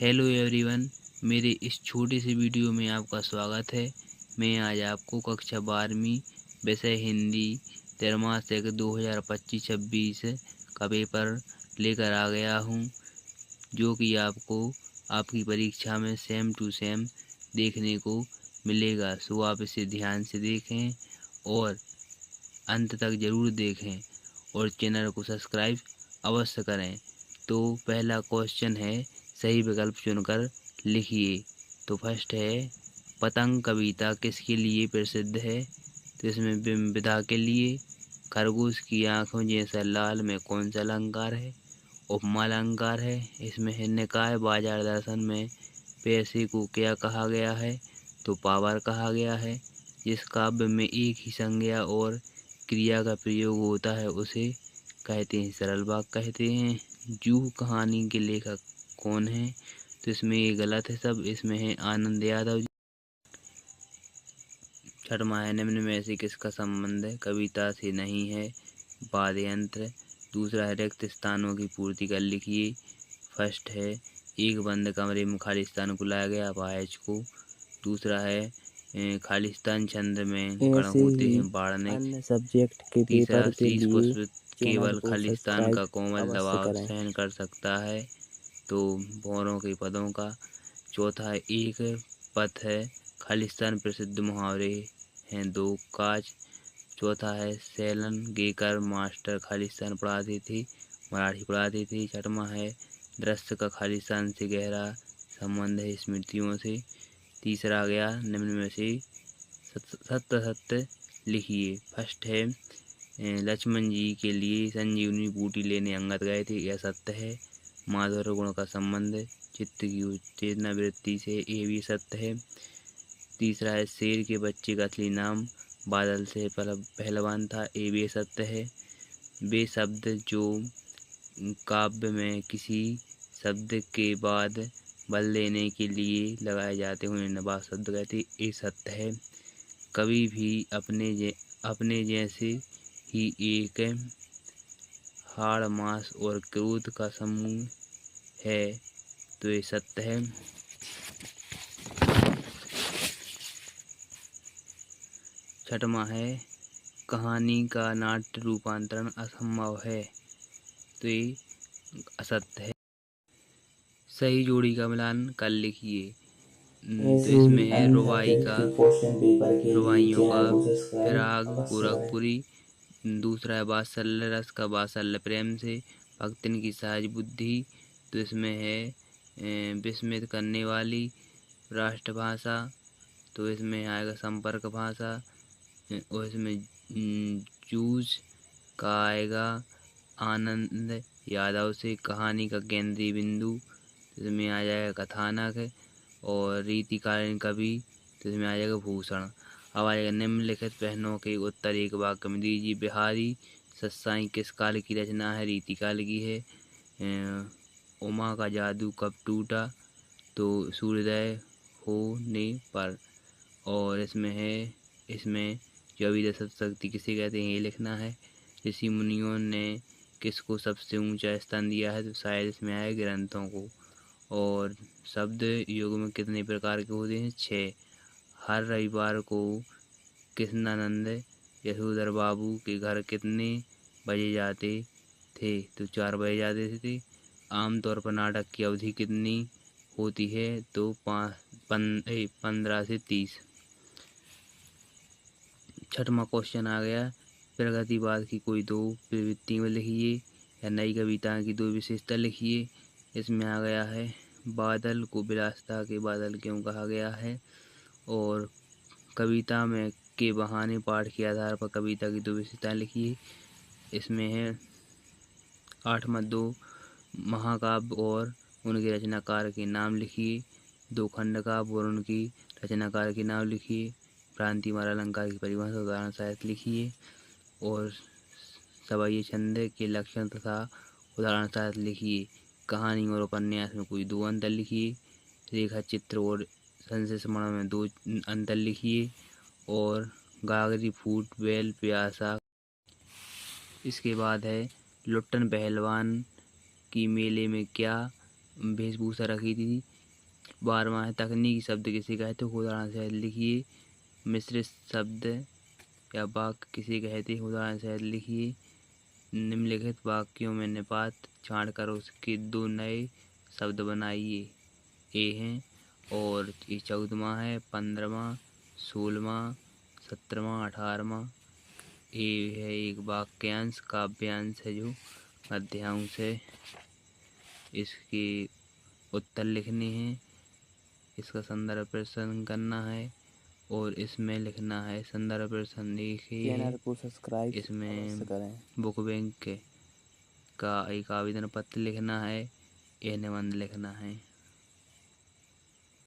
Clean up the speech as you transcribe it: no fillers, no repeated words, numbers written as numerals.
Hello everyone, मेरे इस छोटे से वीडियो में आपका स्वागत है। मैं आज आपको कक्षा 12वीं विषय हिंदी त्रैमासिक 2025-26 का पेपर लेकर आ गया हूं, जो कि आपको आपकी परीक्षा में सेम टू सेम देखने को मिलेगा। सो आप इसे ध्यान से देखें और अंत तक ज़रूर देखें और चैनल को सब्सक्राइब अवश्य करें। तो पहला क्वेश्चन है, सही विकल्प चुनकर लिखिए। तो फर्स्ट है, पतंग कविता किसके लिए प्रसिद्ध है? तो इसमें विदा के लिए। खरगोश की आंखों जैसा लाल में कौन सा अलंकार है? उपमा अलंकार है। इसमें है निकाय बाजार दर्शन में पैसे को क्या कहा गया है? तो पावर कहा गया है। जिस काव्य में एक ही संज्ञा और क्रिया का प्रयोग होता है उसे कहते हैं सरल वाक्य कहते हैं। जूह कहानी के लेखक कौन है? तो इसमें ये गलत है सब। इसमें है आनंद यादव। छठवां है, निम्न में से किसका संबंध है कविता से नहीं है? वाद्य यंत्र। दूसरा है, रिक्त स्थानों की पूर्ति कर लिखिए। फर्स्ट है, एक बंद कमरे में खालिस्तान को लाया गया अपाहिज को। दूसरा है, खालिस्तान छंद में कण ऐसे होते ही हैं बाढ़ने। अन्य सब्जेक्ट के तीसरा, पेपर के शीश लिए पुष्प चैनल केवल को खालिस्तान सब्सक्राइब का कोमल अवश्य दबाव करें। सहन कर सकता है, तो भौरों के पदों का। चौथा है, एक पथ है खालिस्तान प्रसिद्ध मुहावरे हैं दो काज। चौथा है, सैलन गेकर मास्टर खालिस्तान पढ़ाते थे, मराठी पढ़ाते थे। छठवां है, दृश्य का खालिस्तान से गहरा संबंध है स्मृतियों से। तीसरा आ गया, निम्न में से सत्य सत्य लिखिए। फर्स्ट है, लक्ष्मण जी के लिए संजीवनी बूटी लेने अंगद गए थे, यह सत्य है। माधुर्य गुण का संबंध चित्त की उत्तेजना वृत्ति से, ये भी सत्य है। तीसरा है, शेर के बच्चे का असली नाम बादल से पहलवान था, ये भी सत्य है। वे शब्द जो काव्य में किसी शब्द के बाद बल देने के लिए लगाए जाते हैं उन्हें नवाब शब्द कहते हैं, ये सत्य है। कभी भी अपने जैसे ही एक हाड़ मांस और क्रोध का समूह है, तो ये सत्य है। छठवां है, कहानी का नाट्य रूपांतरण असंभव है, तो ये असत्य है। सही जोड़ी का मिलान कर लिखिए। तो ऐसे इसमें ही है, अन्य रुबाई सब्जेक्ट का के क्वेश्चन पेपर के लिए रुबाइयों का चैनल को सब्सक्राइब फिराग अवश्य करें। गोरखपुरी। दूसरा है, वात्सल्य रस का वात्सल्य प्रेम से, भक्तिन की सहज बुद्धि। तो इसमें है, विस्मित करने वाली राष्ट्रभाषा। तो इसमें आएगा संपर्क भाषा। और इसमें जूझ का आएगा आनंद यादव से, कहानी का केंद्रीय बिंदु। तो इसमें आ जाएगा कथानक। और रीतिकालीन कवि, तो इसमें आ जाएगा भूषण। अब आएगा, निम्नलिखित प्रश्नों के उत्तर एक वाक्य में दीजिए। बिहारी सत्साई किस काल की रचना है? रीतिकाल की है। उमा का जादू कब टूटा? तो सूर्योदय होने पर। और इसमें 24 शक्ति किसे कहते हैं ये लिखना है। ऋषि मुनियों ने किसको सबसे ऊंचा स्थान दिया है? तो शायद इसमें आए ग्रंथों को। और शब्द युग में कितने प्रकार के होते हैं? 6। हर रविवार को कृष्णानंद यशोधर बाबू के घर कितने बजे जाते थे? तो 4 बजे जाते थे। आमतौर पर नाटक की अवधि कितनी होती है? तो 15 से 30। छठवां क्वेश्चन आ गया, प्रगतिवाद की कोई दो प्रवृत्तियाँ लिखिए या नई कविता की दो विशेषता लिखिए। इसमें आ गया है, बादल को विलासिता के बादल क्यों कहा गया है? और कविता में के बहाने पाठ के आधार पर कविता की दो विशेषताएं लिखिए। इसमें है, 8 मत 2 महाकाव्य और उनके रचनाकार के नाम लिखिए। 2 खंड काव्य और उनकी रचनाकार के नाम लिखिए। भ्रांतिमाला अलंकार की परिभाषा उदाहरण सहित लिखिए। और सवयी छंद के लक्षण तथा उदाहरण सहित लिखिए। कहानी और उपन्यास में कोई 2 अंतर लिखिए। रेखा चित्र और संशय स्मरण में 2 अंतर लिखिए। और गागरी फूट बैल प्यासा। इसके बाद है, लुट्टन पहलवान की मेले में क्या वेशभूषा रखी थी। 12वां है तकनीकी शब्द किसे कहते हैं, उदाहरण सहित लिखिए। मिश्रित शब्द या वाक्य किसे कहते हैं, उदाहरण सहित लिखिए। निम्नलिखित वाक्यों में निपात छाँटकर उसके 2 नए शब्द बनाइए। ए हैं और ये 14वां है, 15वां, 16वां, 17वां, 18वां। ए है एक वाक्यांश, काव्यांश है जो गद्यांश है। इसके उत्तर लिखने हैं, इसका संदर्भ प्रश्न करना है और इसमें लिखना है। संदर्भ प्रश्न देखिए चैनल को सब्सक्राइब इसमें अवश्य करें। बुक बैंक का एक आवेदन पत्र लिखना है, यह निबंध लिखना है।